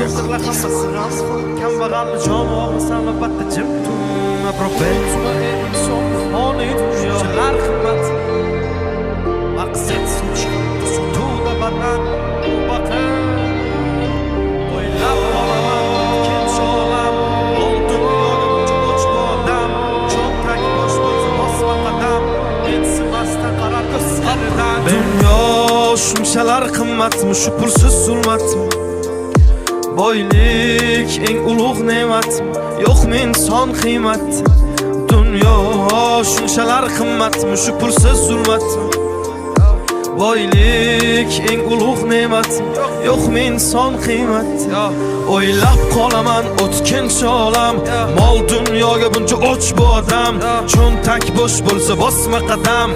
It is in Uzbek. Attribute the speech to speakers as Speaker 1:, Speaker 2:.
Speaker 1: Sırla hammasi rasvo kambag'alni joni olmasam albatta jim tuma Propensuma inson holi dunyolar qimmat Maqsad sutuvda badan u baqir O'ylab qolaman kenchi olam Ol dunyoga uch bodam Cho'ntak bosh bo'lsa bosma qadam Mensimasdan qarar ko'zlaridan Dunyo shunchalar qimmatmi shu pulsiz zulmatmi Boylik eng ulug' ne'matmi yo'qmi inson qiymati Dunyo shunchalar qimmatmi shu pulsiz zulmatmi Boylik eng ulug' ne'matmi yo'qmi inson qiymati O'ylab qolaman o'tkinchi olam Mol dunyoga buncha och bu odam Cho'ntak bo'sh bo'lsa bosma qadam